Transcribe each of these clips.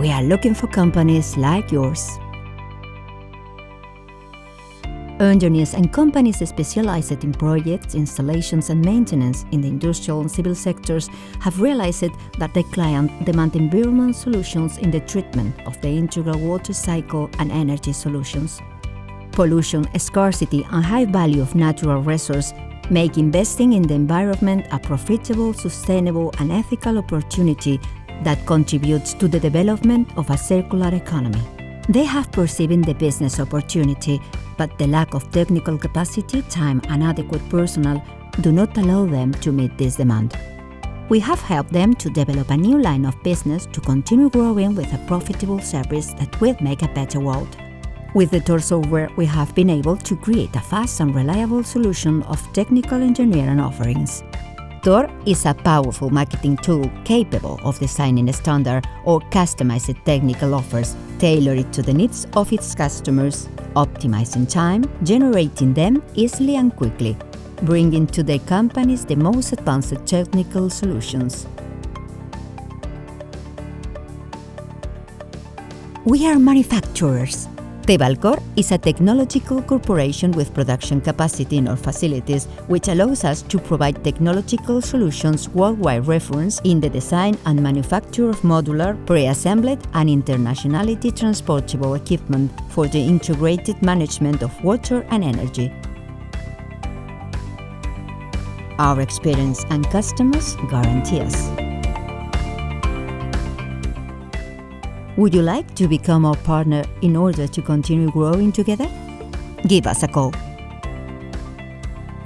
We are looking for companies like yours. Engineers and companies specialized in projects, installations and maintenance in the industrial and civil sectors have realized that their clients demand environmental solutions in the treatment of the integral water cycle and energy solutions. Pollution, scarcity and high value of natural resources make investing in the environment a profitable, sustainable and ethical opportunity that contributes to the development of a circular economy. They have perceived the business opportunity, but the lack of technical capacity, time and adequate personnel do not allow them to meet this demand. We have helped them to develop a new line of business to continue growing with a profitable service that will make a better world. With the TOR software, we have been able to create a fast and reliable solution of technical engineering offerings. TOR is a powerful marketing tool capable of designing standard or customized technical offers tailored to the needs of its customers, optimizing time, generating them easily and quickly, bringing to their companies the most advanced technical solutions. We are manufacturers. Tevalcor is a technological corporation with production capacity in our facilities, which allows us to provide technological solutions worldwide reference in the design and manufacture of modular, pre-assembled and internationality transportable equipment for the integrated management of water and energy. Our experience and customers guarantee us. Would you like to become our partner in order to continue growing together? Give us a call.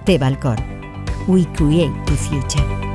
Tevalcor. We create the future.